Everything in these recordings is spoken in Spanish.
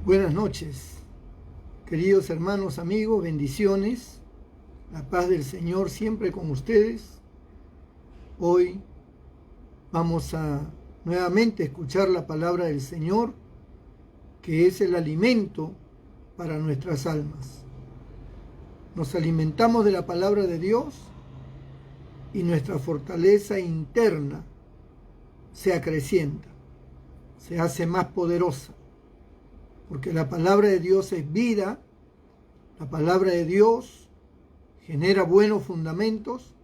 Buenas noches, queridos hermanos, amigos, bendiciones, la paz del Señor siempre con ustedes. Hoy vamos a nuevamente escuchar la palabra del Señor, que es el alimento para nuestras almas. Nos alimentamos de la palabra de Dios y nuestra fortaleza interna se acrecienta, se hace más poderosa. Porque la palabra de Dios es vida, la palabra de Dios genera buenos fundamentos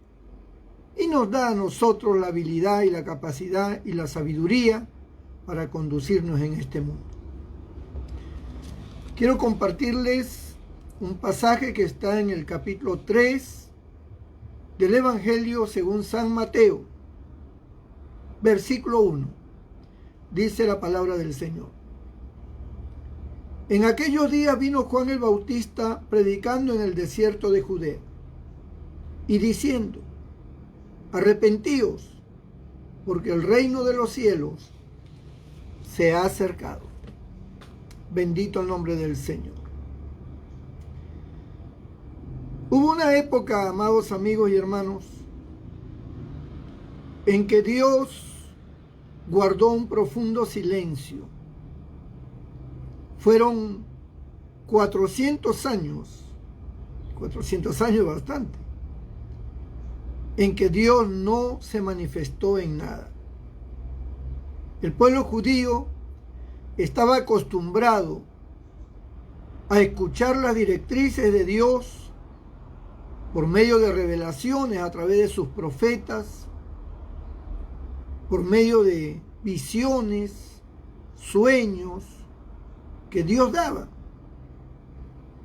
y nos da a nosotros la habilidad y la capacidad y la sabiduría para conducirnos en este mundo. Quiero compartirles un pasaje que está en el capítulo 3 del Evangelio según San Mateo, versículo 1. Dice la palabra del Señor. En aquellos días vino Juan el Bautista predicando en el desierto de Judea y diciendo: arrepentíos, porque el reino de los cielos se ha acercado. Bendito el nombre del Señor. Hubo una época, amados amigos y hermanos, en que Dios guardó un profundo silencio. Fueron 400 años bastante, en que Dios no se manifestó en nada. El pueblo judío estaba acostumbrado a escuchar las directrices de Dios por medio de revelaciones a través de sus profetas, por medio de visiones, sueños que Dios daba.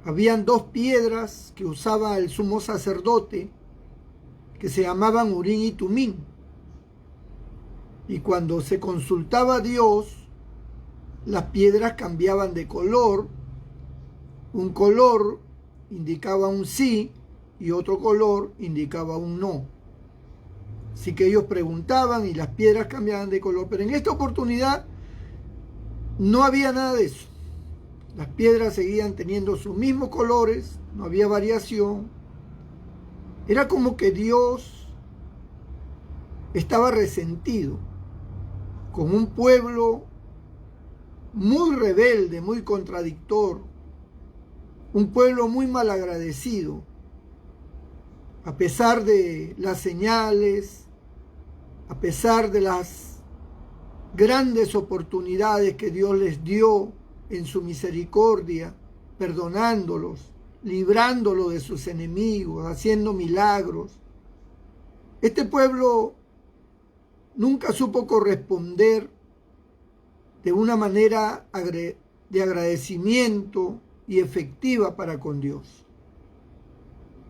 Habían dos piedras que usaba el sumo sacerdote que se llamaban Urim y Tumim. Y cuando se consultaba a Dios, las piedras cambiaban de color. Un color indicaba un sí y otro color indicaba un no. Así que ellos preguntaban y las piedras cambiaban de color. Pero en esta oportunidad no había nada de eso. Las piedras seguían teniendo sus mismos colores, no había variación. Era como que Dios estaba resentido con un pueblo muy rebelde, muy contradictor, un pueblo muy malagradecido. A pesar de las señales, a pesar de las grandes oportunidades que Dios les dio en su misericordia, perdonándolos, librándolos de sus enemigos, haciendo milagros. Este pueblo nunca supo corresponder de una manera de agradecimiento y efectiva para con Dios.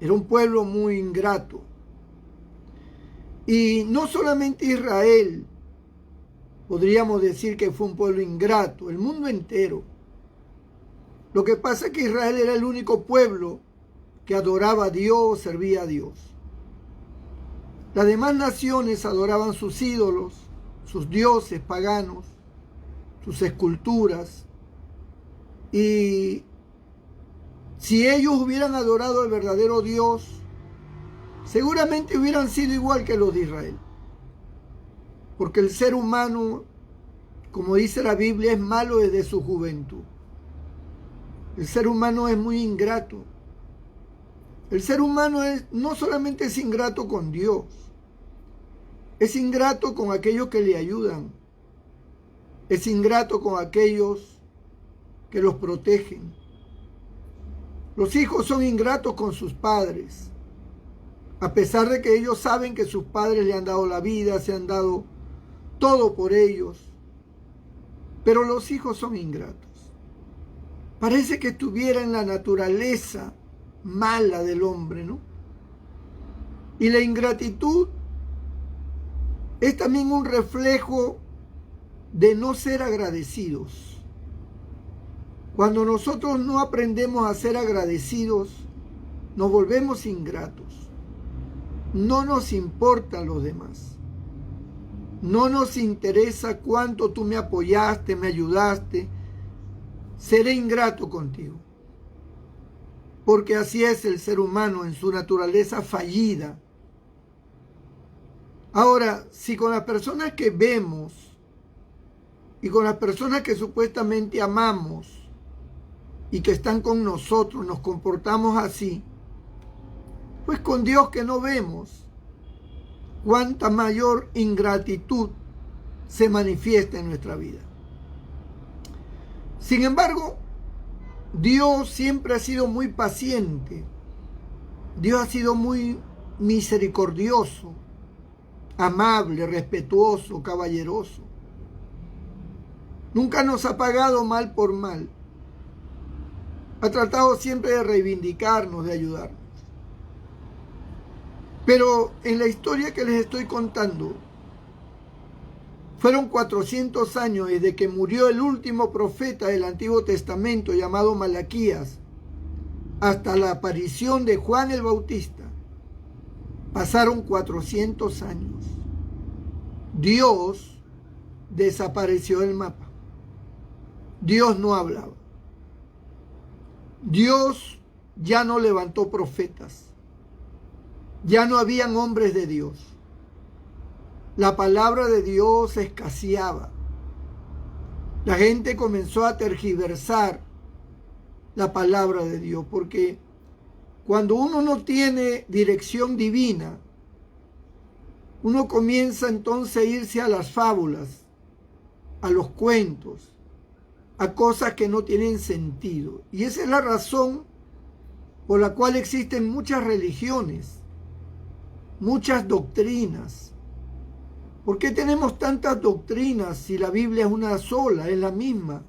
Era un pueblo muy ingrato. Y no solamente Israel, podríamos decir que fue un pueblo ingrato, el mundo entero. Lo que pasa es que Israel era el único pueblo que adoraba a Dios, servía a Dios. Las demás naciones adoraban sus ídolos, sus dioses paganos, sus esculturas. Y si ellos hubieran adorado al verdadero Dios, seguramente hubieran sido igual que los de Israel. Porque el ser humano, como dice la Biblia, es malo desde su juventud. El ser humano es muy ingrato. El ser humano no solamente es ingrato con Dios, es ingrato con aquellos que le ayudan, es ingrato con aquellos que los protegen. Los hijos son ingratos con sus padres, a pesar de que ellos saben que sus padres le han dado la vida, se han dado todo por ellos, pero los hijos son ingratos. Parece que estuviera en la naturaleza mala del hombre, ¿no? Y la ingratitud es también un reflejo de no ser agradecidos. Cuando nosotros no aprendemos a ser agradecidos, nos volvemos ingratos. No nos importan los demás. No nos interesa cuánto tú me apoyaste, me ayudaste. seré ingrato contigo. Porque así es el ser humano en su naturaleza fallida. Ahora, si con las personas que vemos y con las personas que supuestamente amamos y que están con nosotros nos comportamos así, pues con Dios que no vemos, cuánta mayor ingratitud se manifiesta en nuestra vida. Sin embargo, Dios siempre ha sido muy paciente. Dios ha sido muy misericordioso, amable, respetuoso, caballeroso. Nunca nos ha pagado mal por mal. Ha tratado siempre de reivindicarnos, de ayudarnos. Pero en la historia que les estoy contando, fueron 400 años desde que murió el último profeta del Antiguo Testamento llamado Malaquías hasta la aparición de Juan el Bautista. Pasaron 400 años. Dios desapareció del mapa. Dios no hablaba. Dios ya no levantó profetas. Ya no habían hombres de Dios. La palabra de Dios escaseaba. La gente comenzó a tergiversar la palabra de Dios, porque cuando uno no tiene dirección divina, uno comienza entonces a irse a las fábulas, a los cuentos, a cosas que no tienen sentido. Y esa es la razón por la cual existen muchas religiones, muchas doctrinas. ¿Por qué tenemos tantas doctrinas si la Biblia es una sola, es la misma?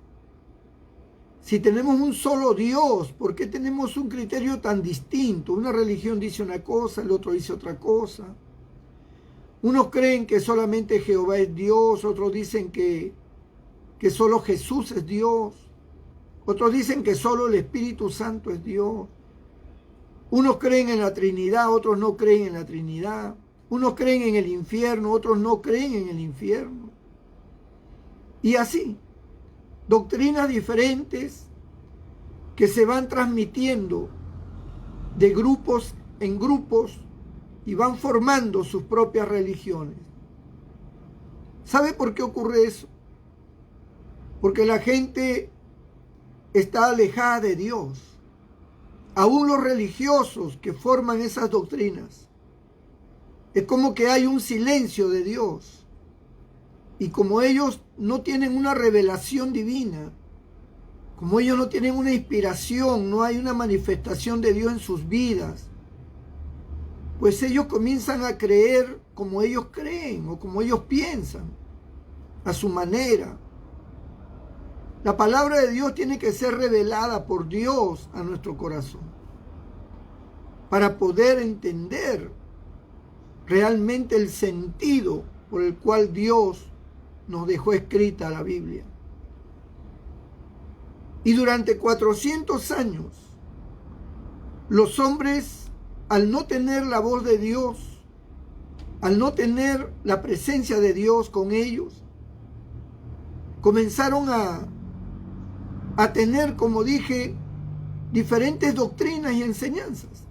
Si tenemos un solo Dios, ¿por qué tenemos un criterio tan distinto? Una religión dice una cosa, el otro dice otra cosa. Unos creen que solamente Jehová es Dios, otros dicen que solo Jesús es Dios, otros dicen que solo el Espíritu Santo es Dios. Unos creen en la Trinidad, otros no creen en la Trinidad. Unos creen en el infierno, otros no creen en el infierno. Y así, doctrinas diferentes que se van transmitiendo de grupos en grupos y van formando sus propias religiones. ¿Sabe por qué ocurre eso? Porque la gente está alejada de Dios. Aún los religiosos que forman esas doctrinas, es como que hay un silencio de Dios. Y como ellos no tienen una revelación divina, como ellos no tienen una inspiración, no hay una manifestación de Dios en sus vidas, pues ellos comienzan a creer como ellos creen o como ellos piensan, a su manera. La palabra de Dios tiene que ser revelada por Dios a nuestro corazón para poder entender realmente el sentido por el cual Dios nos dejó escrita la Biblia. Y durante 400 años, los hombres, al no tener la voz de Dios, al no tener la presencia de Dios con ellos, comenzaron a tener, como dije, diferentes doctrinas y enseñanzas.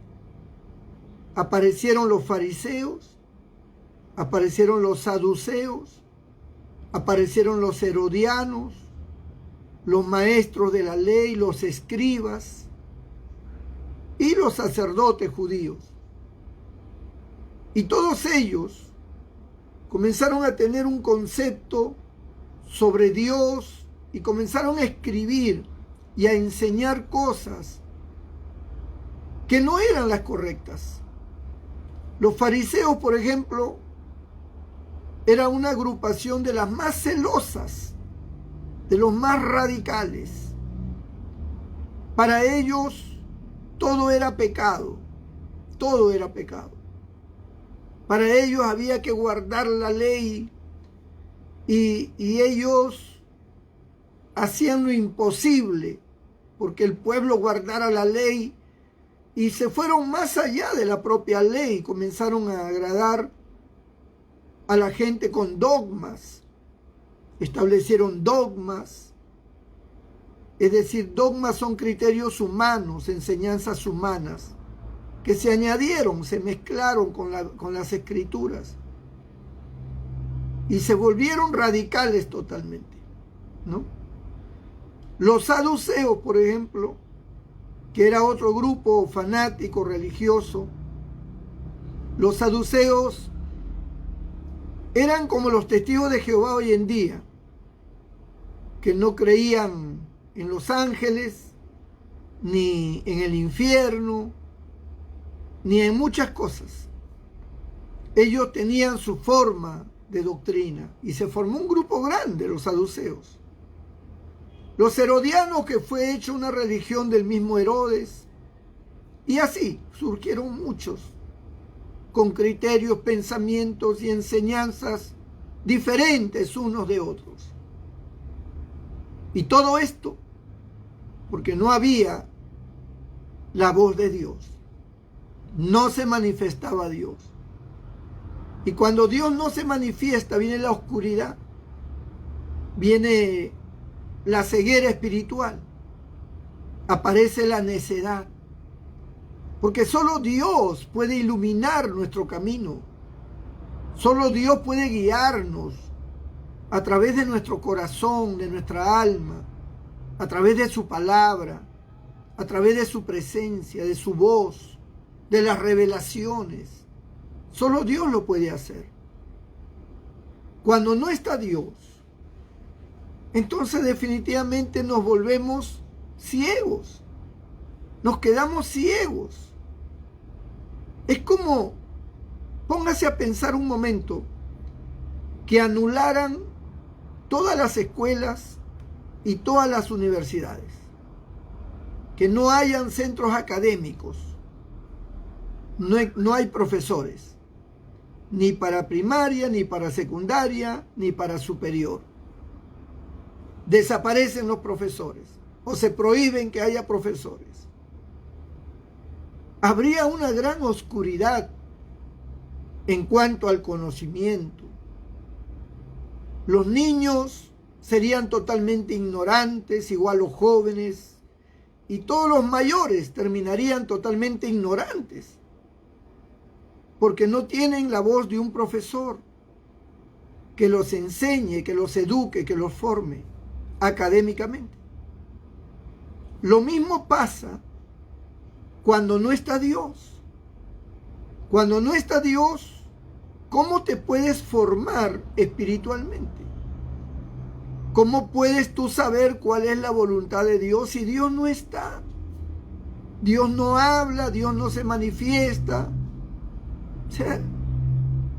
Aparecieron los fariseos, aparecieron los saduceos, aparecieron los herodianos, los maestros de la ley, los escribas y los sacerdotes judíos. Y todos ellos comenzaron a tener un concepto sobre Dios y comenzaron a escribir y a enseñar cosas que no eran las correctas. Los fariseos, por ejemplo, era una agrupación de las más celosas, de los más radicales. Para ellos todo era pecado, todo era pecado. Para ellos había que guardar la ley y ellos hacían lo imposible porque el pueblo guardara la ley y se fueron más allá de la propia ley, comenzaron a agradar a la gente con dogmas, establecieron dogmas Es decir, dogmas son criterios humanos, enseñanzas humanas, que se añadieron, se mezclaron con las escrituras y se volvieron radicales totalmente, ¿no? Los saduceos, por ejemplo, que era otro grupo fanático religioso, los saduceos eran como los testigos de Jehová hoy en día, que no creían en los ángeles, ni en el infierno, ni en muchas cosas. Ellos tenían su forma de doctrina y se formó un grupo grande, los saduceos. Los herodianos, que fue hecho una religión del mismo Herodes, y así surgieron muchos con criterios, pensamientos y enseñanzas diferentes unos de otros. Y todo esto porque no había la voz de Dios, no se manifestaba Dios. Y cuando Dios no se manifiesta, viene la oscuridad, viene la ceguera espiritual, aparece la necedad, porque solo Dios puede iluminar nuestro camino, solo Dios puede guiarnos a través de nuestro corazón, de nuestra alma, a través de su palabra, a través de su presencia, de su voz, de las revelaciones. Solo Dios lo puede hacer. Cuando no está Dios, entonces definitivamente nos volvemos ciegos, nos quedamos ciegos. Es como, póngase a pensar un momento, que anularan todas las escuelas y todas las universidades, que no hayan centros académicos, no hay profesores, ni para primaria, ni para secundaria, ni para superior. Desaparecen los profesores o se prohíben que haya profesores. Habría una gran oscuridad en cuanto al conocimiento. Los niños serían totalmente ignorantes, igual los jóvenes, y todos los mayores terminarían totalmente ignorantes, porque no tienen la voz de un profesor que los enseñe, que los eduque, que los forme académicamente. Lo mismo pasa cuando no está Dios. Cuando no está Dios, ¿cómo te puedes formar espiritualmente? ¿Cómo puedes tú saber cuál es la voluntad de Dios si Dios no está? Dios no habla, Dios no se manifiesta. O sea,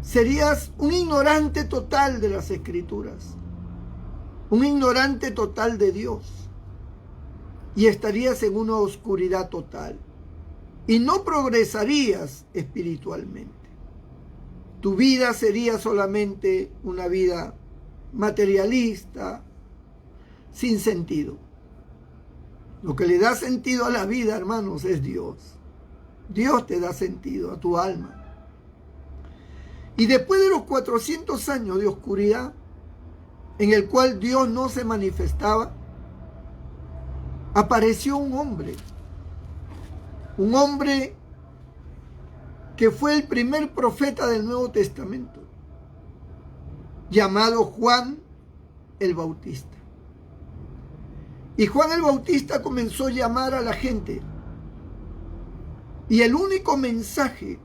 serías un ignorante total de las Escrituras, un ignorante total de Dios, y estarías en una oscuridad total y no progresarías espiritualmente. Tu vida sería solamente una vida materialista, sin sentido. Lo que le da sentido a la vida, hermanos, es Dios. Dios te da sentido a tu alma. Y después de los 400 años de oscuridad, en el cual Dios no se manifestaba, apareció un hombre que fue el primer profeta del Nuevo Testamento, llamado Juan el Bautista. Y Juan el Bautista comenzó a llamar a la gente, y el único mensaje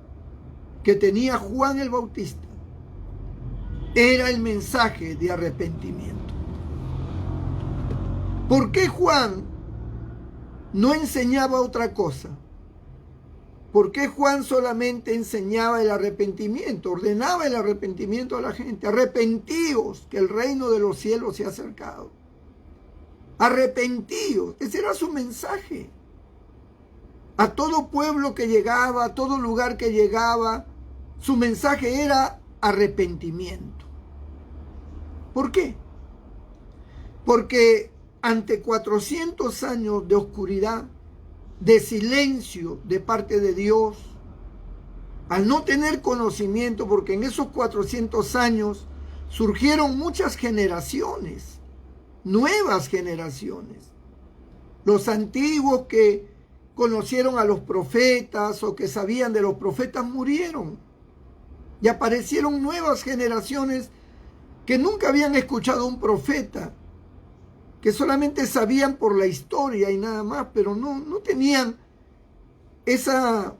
que tenía Juan el Bautista era el mensaje de arrepentimiento. ¿Por qué Juan no enseñaba otra cosa? ¿Por qué Juan solamente enseñaba el arrepentimiento, ordenaba el arrepentimiento a la gente? Arrepentíos, que el reino de los cielos se ha acercado. Arrepentíos, ese era su mensaje. A todo pueblo que llegaba, a todo lugar que llegaba, su mensaje era arrepentimiento. ¿Por qué? Porque ante 400 años de oscuridad, de silencio de parte de Dios, al no tener conocimiento, porque en esos 400 años surgieron muchas generaciones, nuevas generaciones, Los antiguos que conocieron a los profetas o que sabían de los profetas murieron. Y aparecieron nuevas generaciones que nunca habían escuchado a un profeta, que solamente sabían por la historia y nada más, pero no tenían esa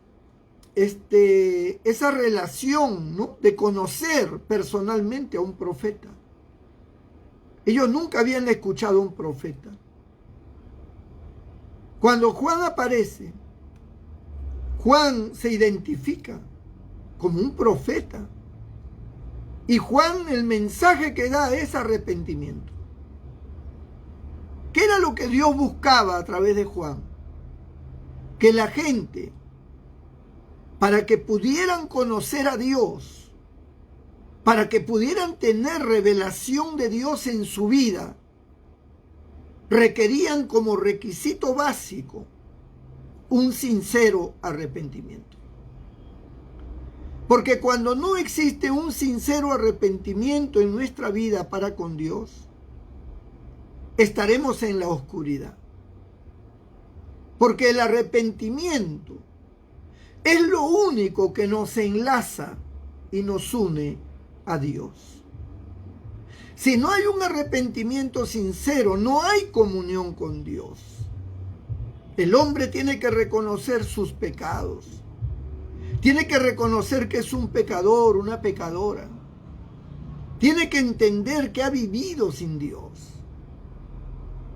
relación, ¿no?, de conocer personalmente a un profeta. Ellos nunca habían escuchado a un profeta. Cuando Juan aparece, Juan se identifica como un profeta. Y Juan, el mensaje que da es arrepentimiento. ¿Qué era lo que Dios buscaba a través de Juan? Que la gente, para que pudieran conocer a Dios, para que pudieran tener revelación de Dios en su vida, requerían como requisito básico un sincero arrepentimiento. Porque cuando no existe un sincero arrepentimiento en nuestra vida para con Dios, estaremos en la oscuridad. Porque el arrepentimiento es lo único que nos enlaza y nos une a Dios. Si no hay un arrepentimiento sincero, no hay comunión con Dios. El hombre tiene que reconocer sus pecados. Tiene que reconocer que es un pecador, una pecadora. Tiene que entender que ha vivido sin Dios.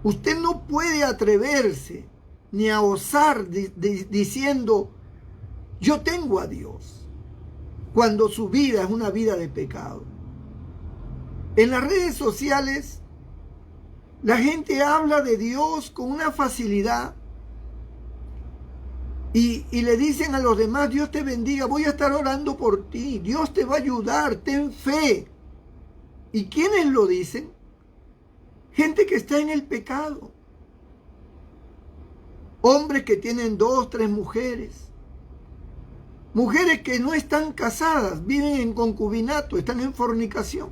Usted no puede atreverse ni a osar diciendo, yo tengo a Dios, cuando su vida es una vida de pecado. En las redes sociales, la gente habla de Dios con una facilidad y le dicen a los demás, Dios te bendiga, voy a estar orando por ti, Dios te va a ayudar, ten fe. ¿Y quiénes lo dicen? Gente que está en el pecado. Hombres que tienen 2, 3 mujeres. Mujeres que no están casadas, viven en concubinato, están en fornicación.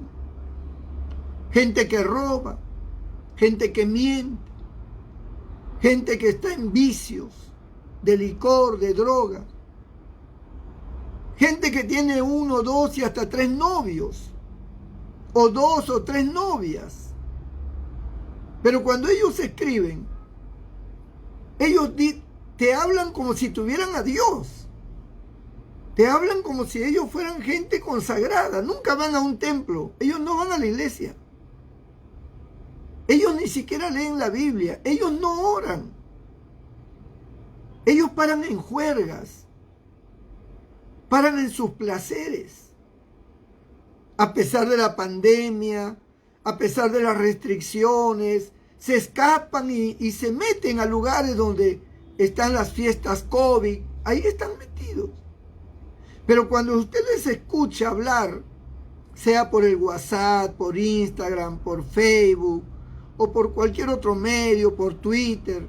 Gente que roba, gente que miente, gente que está en vicios de licor, de droga. Gente que tiene 1, 2 y hasta 3 novios, o 2 o 3 novias. Pero cuando ellos escriben, ellos te hablan como si tuvieran a Dios. Te hablan como si ellos fueran gente consagrada. Nunca van a un templo. Ellos no van a la iglesia. Ellos ni siquiera leen la Biblia. Ellos no oran. Ellos paran en juergas. Paran en sus placeres. A pesar de la pandemia, a pesar de las restricciones, se escapan y se meten a lugares donde están las fiestas COVID. Ahí están metidos. Pero cuando usted les escucha hablar, sea por el WhatsApp, por Instagram, por Facebook, o por cualquier otro medio, por Twitter,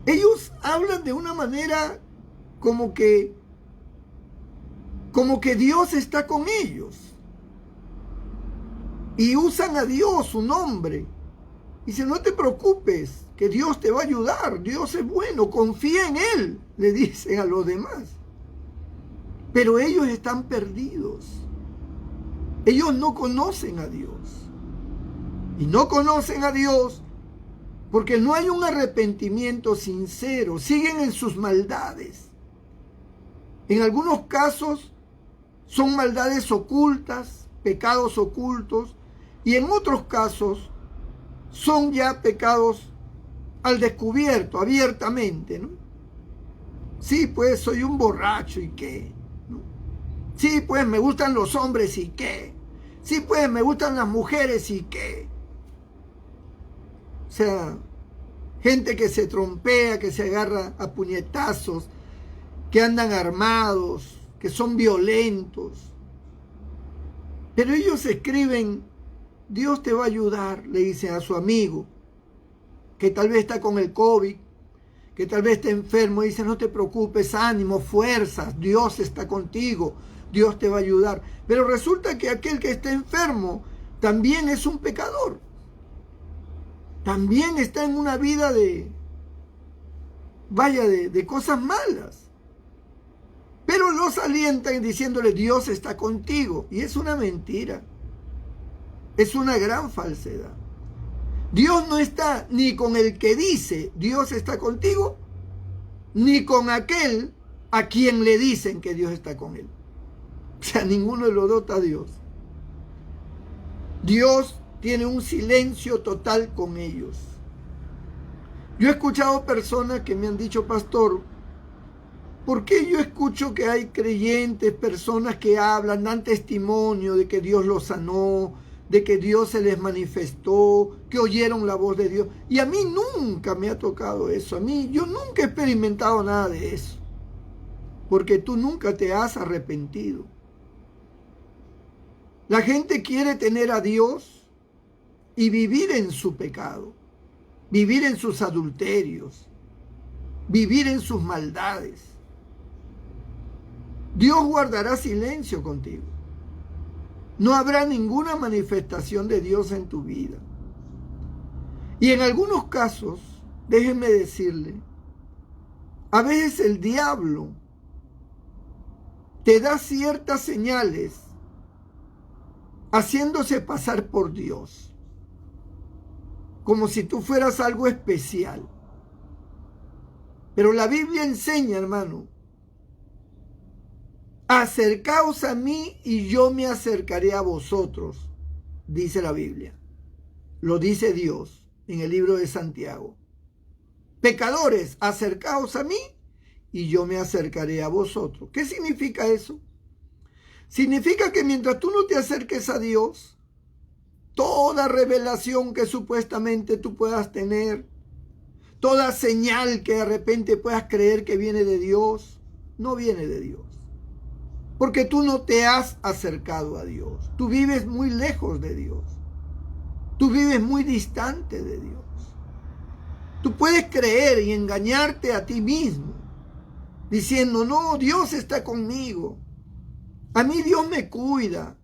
ellos hablan de una manera como que Dios está con ellos. Y usan a Dios, su nombre. Y dicen, no te preocupes, que Dios te va a ayudar. Dios es bueno, confía en Él, le dicen a los demás. Pero ellos están perdidos. Ellos no conocen a Dios. Y no conocen a Dios porque no hay un arrepentimiento sincero. Siguen en sus maldades. En algunos casos son maldades ocultas, pecados ocultos. Y en otros casos son ya pecados al descubierto, abiertamente, ¿no? Sí, pues soy un borracho, ¿y qué? ¿No? Sí, pues me gustan los hombres, ¿y qué? Sí, pues me gustan las mujeres, ¿y qué? O sea, gente que se trompea, que se agarra a puñetazos, que andan armados, que son violentos. Pero ellos escriben, Dios te va a ayudar, le dicen a su amigo, que tal vez está con el COVID, que tal vez está enfermo, dice, no te preocupes, ánimo, fuerzas, Dios está contigo, Dios te va a ayudar. Pero resulta que aquel que está enfermo también es un pecador. también está en una vida de cosas malas. Pero los alientan diciéndole: Dios está contigo. Y es una mentira. Es una gran falsedad. Dios no está ni con el que dice Dios está contigo, ni con aquel a quien le dicen que Dios está con él. O sea, ninguno de los dos está Dios. Dios tiene un silencio total con ellos. Yo he escuchado personas que me han dicho: pastor, ¿por qué yo escucho que hay creyentes, personas que hablan, dan testimonio de que Dios los sanó, de que Dios se les manifestó, que oyeron la voz de Dios? Y a mí nunca me ha tocado eso. Yo nunca he experimentado nada de eso. Porque tú nunca te has arrepentido. La gente quiere tener a Dios y vivir en su pecado, vivir en sus adulterios, vivir en sus maldades. Dios guardará silencio contigo. No habrá ninguna manifestación de Dios en tu vida. Y en algunos casos, déjenme decirle, a veces el diablo te da ciertas señales haciéndose pasar por Dios, como si tú fueras algo especial. Pero la Biblia enseña, hermano: acercaos a mí y yo me acercaré a vosotros, dice la Biblia. Lo dice Dios en el libro de Santiago. Pecadores, acercaos a mí y yo me acercaré a vosotros. ¿Qué significa eso? Significa que mientras tú no te acerques a Dios, toda revelación que supuestamente tú puedas tener, toda señal que de repente puedas creer que viene de Dios, no viene de Dios. Porque tú no te has acercado a Dios. Tú vives muy lejos de Dios. Tú vives muy distante de Dios. Tú puedes creer y engañarte a ti mismo, diciendo: no, Dios está conmigo. A mí Dios me cuida.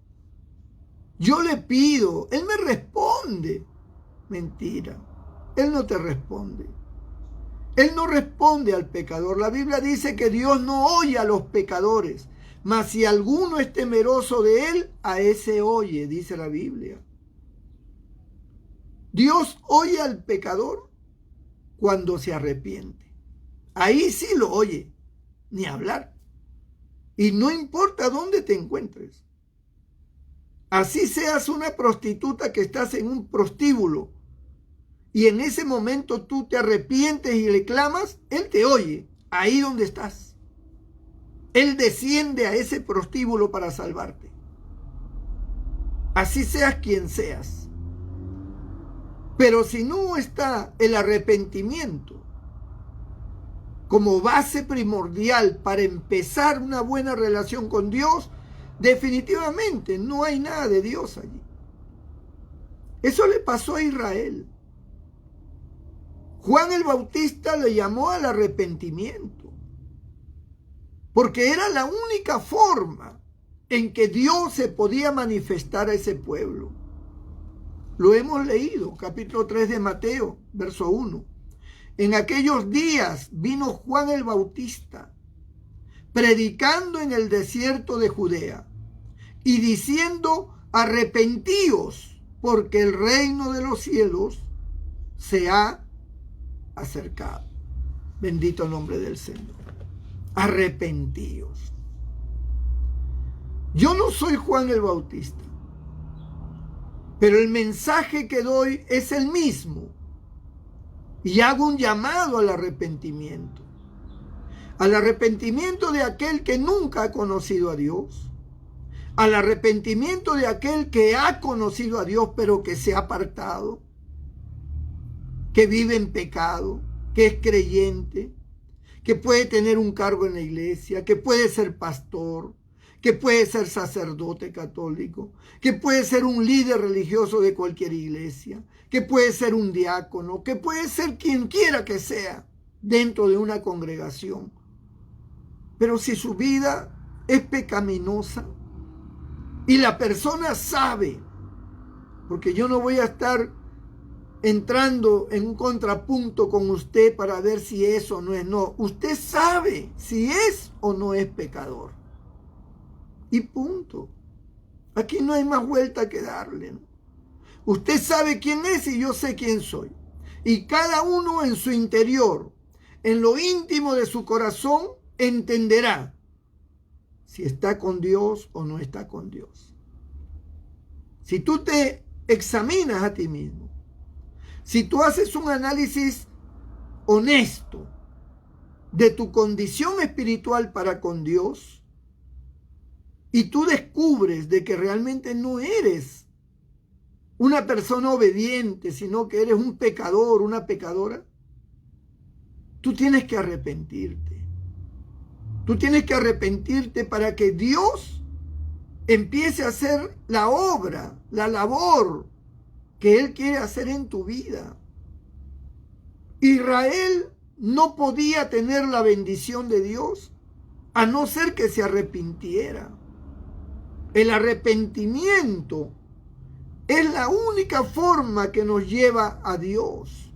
Yo le pido, Él me responde. Mentira. Él no te responde. Él no responde al pecador. La Biblia dice que Dios no oye a los pecadores, mas si alguno es temeroso de Él, a ese oye, dice la Biblia. Dios oye al pecador cuando se arrepiente. Ahí sí lo oye, ni hablar. Y no importa dónde te encuentres. Así seas una prostituta que estás en un prostíbulo y en ese momento tú te arrepientes y le clamas, Él te oye ahí donde estás. Él desciende a ese prostíbulo para salvarte. Así seas quien seas. Pero si no está el arrepentimiento como base primordial para empezar una buena relación con Dios, definitivamente no hay nada de Dios allí. Eso le pasó a Israel. Juan el Bautista le llamó al arrepentimiento, porque era la única forma en que Dios se podía manifestar a ese pueblo. Lo hemos leído, capítulo 3 de Mateo, verso 1. En aquellos días vino Juan el Bautista, predicando en el desierto de Judea y diciendo: arrepentíos, porque el reino de los cielos se ha acercado. Bendito el nombre del Señor. Arrepentíos. Yo no soy Juan el Bautista, pero el mensaje que doy es el mismo. Y hago un llamado al arrepentimiento. Al arrepentimiento de aquel que nunca ha conocido a Dios. Al arrepentimiento de aquel que ha conocido a Dios pero que se ha apartado. Que vive en pecado. Que es creyente. Que puede tener un cargo en la iglesia. Que puede ser pastor. Que puede ser sacerdote católico. Que puede ser un líder religioso de cualquier iglesia. Que puede ser un diácono, que puede ser quien quiera que sea dentro de una congregación. Pero si su vida es pecaminosa y la persona sabe, porque yo no voy a estar entrando en un contrapunto con usted para ver si es o no es. No, usted sabe si es o no es pecador. Y punto. Aquí no hay más vuelta que darle, ¿no? Usted sabe quién es y yo sé quién soy. Y cada uno en su interior, en lo íntimo de su corazón, entenderá si está con Dios o no está con Dios. Si tú te examinas a ti mismo, si tú haces un análisis honesto de tu condición espiritual para con Dios, y tú descubres de que realmente no eres una persona obediente, sino que eres un pecador, una pecadora, tú tienes que arrepentirte. Tú tienes que arrepentirte para que Dios empiece a hacer la obra, la labor que Él quiere hacer en tu vida. Israel no podía tener la bendición de Dios a no ser que se arrepintiera. El arrepentimiento es la única forma que nos lleva a Dios,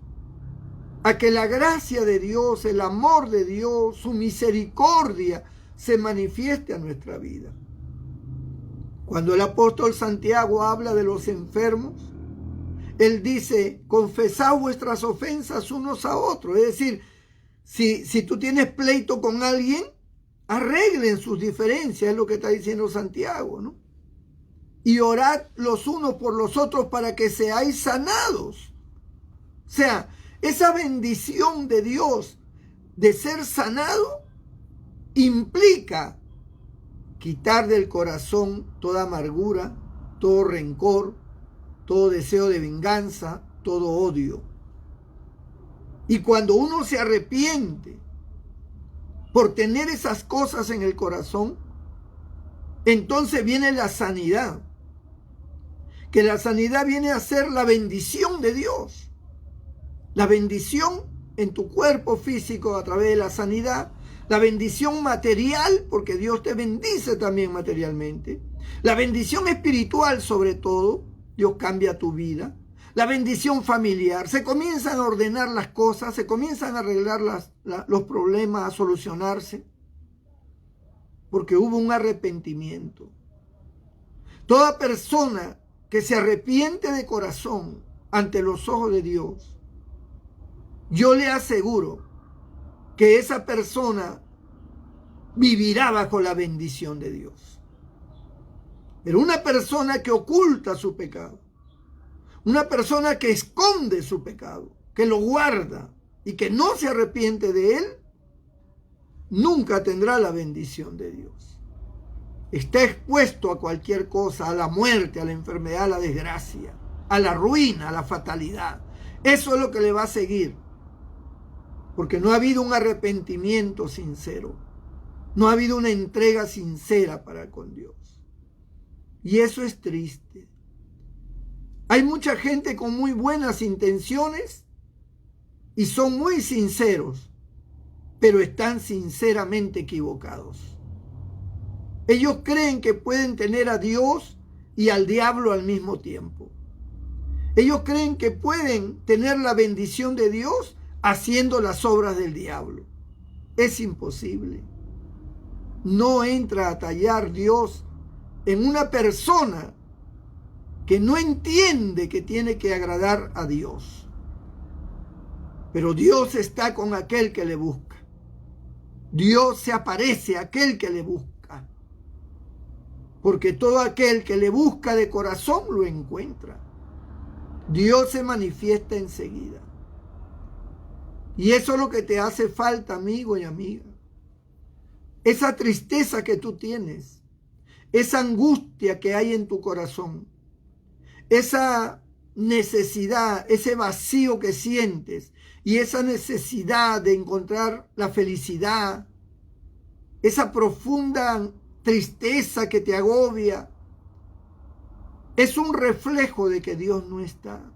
a que la gracia de Dios, el amor de Dios, su misericordia se manifieste a nuestra vida. Cuando el apóstol Santiago habla de los enfermos, él dice, confesad vuestras ofensas unos a otros. Es decir, si tú tienes pleito con alguien, arreglen sus diferencias, es lo que está diciendo Santiago, ¿no? Y orad los unos por los otros para que seáis sanados. O sea, esa bendición de Dios de ser sanado implica quitar del corazón toda amargura, todo rencor, todo deseo de venganza, todo odio. Y cuando uno se arrepiente por tener esas cosas en el corazón, entonces viene la sanidad. Que la sanidad viene a ser la bendición de Dios. La bendición en tu cuerpo físico a través de la sanidad. La bendición material, porque Dios te bendice también materialmente. La bendición espiritual sobre todo. Dios cambia tu vida. La bendición familiar. Se comienzan a ordenar las cosas. Se comienzan a arreglar los problemas, a solucionarse. Porque hubo un arrepentimiento. Toda persona que se arrepiente de corazón ante los ojos de Dios, yo le aseguro que esa persona vivirá bajo la bendición de Dios. Pero una persona que oculta su pecado, una persona que esconde su pecado, que lo guarda y que no se arrepiente de él, nunca tendrá la bendición de Dios. Está expuesto a cualquier cosa, a la muerte, a la enfermedad, a la desgracia, a la ruina, a la fatalidad. Eso es lo que le va a seguir. Porque no ha habido un arrepentimiento sincero. No ha habido una entrega sincera para con Dios. Y eso es triste. Hay mucha gente con muy buenas intenciones y son muy sinceros, pero están sinceramente equivocados. Ellos creen que pueden tener a Dios y al diablo al mismo tiempo. Ellos creen que pueden tener la bendición de Dios haciendo las obras del diablo. Es imposible. No entra a tallar Dios en una persona que no entiende que tiene que agradar a Dios. Pero Dios está con aquel que le busca. Dios se aparece a aquel que le busca. Porque todo aquel que le busca de corazón lo encuentra. Dios se manifiesta enseguida. Y eso es lo que te hace falta, amigo y amiga. Esa tristeza que tú tienes, esa angustia que hay en tu corazón, esa necesidad, ese vacío que sientes y esa necesidad de encontrar la felicidad, esa profunda tristeza que te agobia, es un reflejo de que Dios no está.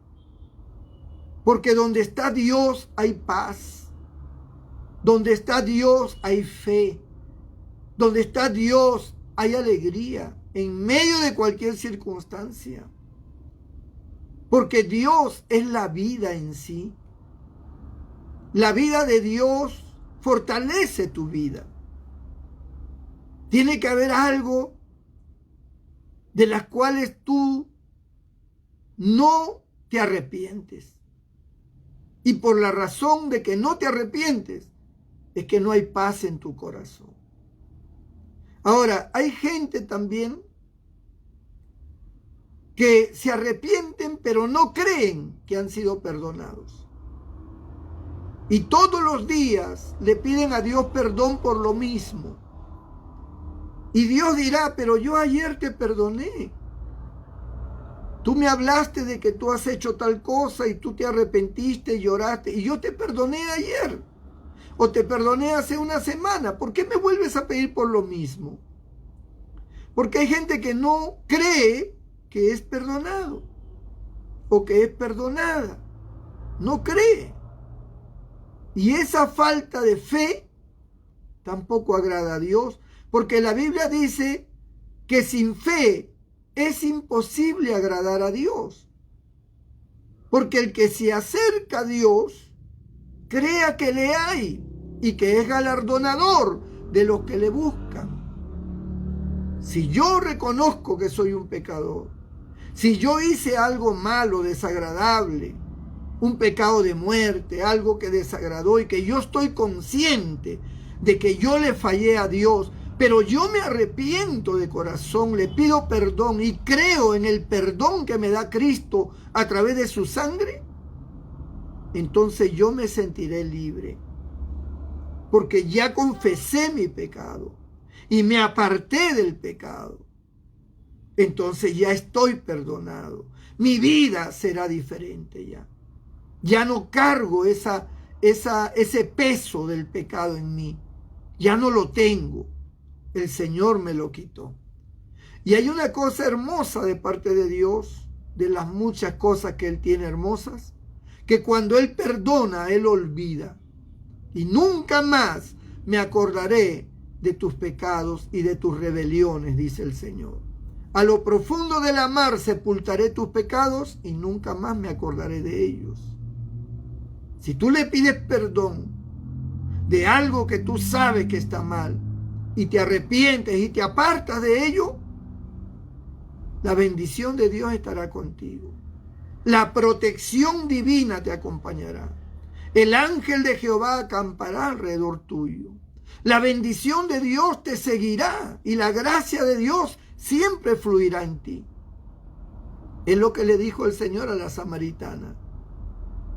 Porque donde está Dios hay paz. Donde está Dios hay fe. Donde está Dios hay alegría en medio de cualquier circunstancia. porque Dios es la vida en sí. La vida de Dios fortalece tu vida. Tiene que haber algo de las cuales tú no te arrepientes. Y por la razón de que no te arrepientes, es que no hay paz en tu corazón. Ahora, hay gente también que se arrepienten, pero no creen que han sido perdonados. Y todos los días le piden a Dios perdón por lo mismo. Y Dios dirá, pero yo ayer te perdoné. Tú me hablaste de que tú has hecho tal cosa y tú te arrepentiste y lloraste. Y yo te perdoné ayer. O te perdoné hace una semana. ¿Por qué me vuelves a pedir por lo mismo? Porque hay gente que no cree que es perdonado o que es perdonada. No cree. Y esa falta de fe tampoco agrada a Dios, porque la Biblia dice que sin fe es imposible agradar a Dios. Porque el que se acerca a Dios, crea que le hay y que es galardonador de los que le buscan. Si yo reconozco que soy un pecador, si yo hice algo malo, desagradable, un pecado de muerte, algo que desagradó y que yo estoy consciente de que yo le fallé a Dios, pero yo me arrepiento de corazón, le pido perdón y creo en el perdón que me da Cristo a través de su sangre, entonces yo me sentiré libre, porque ya confesé mi pecado y me aparté del pecado. Entonces ya estoy perdonado. Mi vida será diferente ya. Ya no cargo ese peso del pecado en mí. Ya no lo tengo. El Señor me lo quitó. Y hay una cosa hermosa de parte de Dios, de las muchas cosas que Él tiene hermosas, que cuando Él perdona, Él olvida. Y nunca más me acordaré de tus pecados y de tus rebeliones, dice el Señor. A lo profundo de la mar sepultaré tus pecados y nunca más me acordaré de ellos. Si tú le pides perdón de algo que tú sabes que está mal y te arrepientes y te apartas de ello, la bendición de Dios estará contigo. La protección divina te acompañará. El ángel de Jehová acampará alrededor tuyo. La bendición de Dios te seguirá y la gracia de Dios siempre fluirá en ti. Es lo que le dijo el Señor a la samaritana.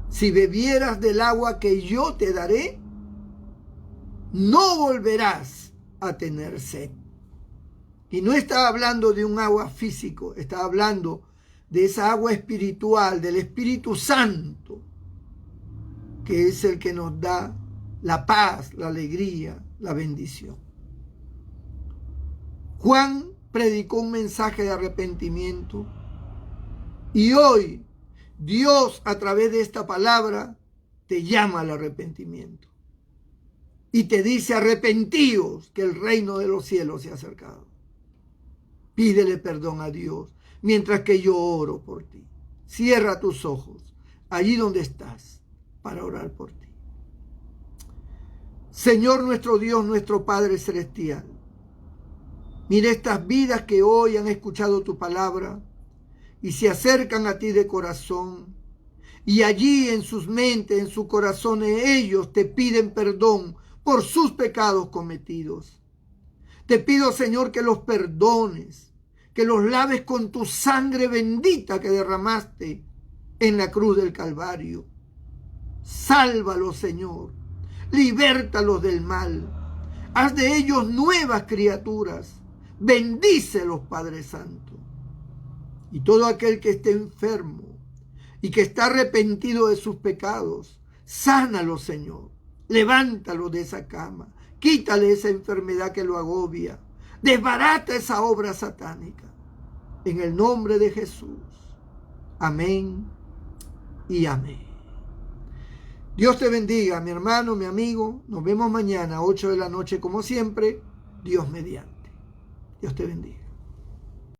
Si bebieras del agua que yo te daré, no volverás a tener sed. Y no estaba hablando de un agua físico, estaba hablando de esa agua espiritual, del Espíritu Santo, que es el que nos da la paz, la alegría, la bendición. Juan predicó un mensaje de arrepentimiento y hoy Dios a través de esta palabra te llama al arrepentimiento y te dice: arrepentíos, que el reino de los cielos se ha acercado. Pídele perdón a Dios mientras que yo oro por ti. Cierra tus ojos allí donde estás para orar por ti. Señor nuestro Dios, nuestro Padre Celestial, mira estas vidas que hoy han escuchado tu palabra y se acercan a ti de corazón, y allí en sus mentes, en sus corazones, ellos te piden perdón por sus pecados cometidos. Te pido, Señor, que los perdones, que los laves con tu sangre bendita que derramaste en la cruz del Calvario. Sálvalos, Señor, libértalos del mal, haz de ellos nuevas criaturas, bendícelos, Padre Santo. Y todo aquel que esté enfermo y que está arrepentido de sus pecados, sánalo, Señor. Levántalo de esa cama. Quítale esa enfermedad que lo agobia. Desbarata esa obra satánica. En el nombre de Jesús. Amén y amén. Dios te bendiga, mi hermano, mi amigo. Nos vemos mañana a 8 de la noche como siempre. Dios mediante. Dios te bendiga.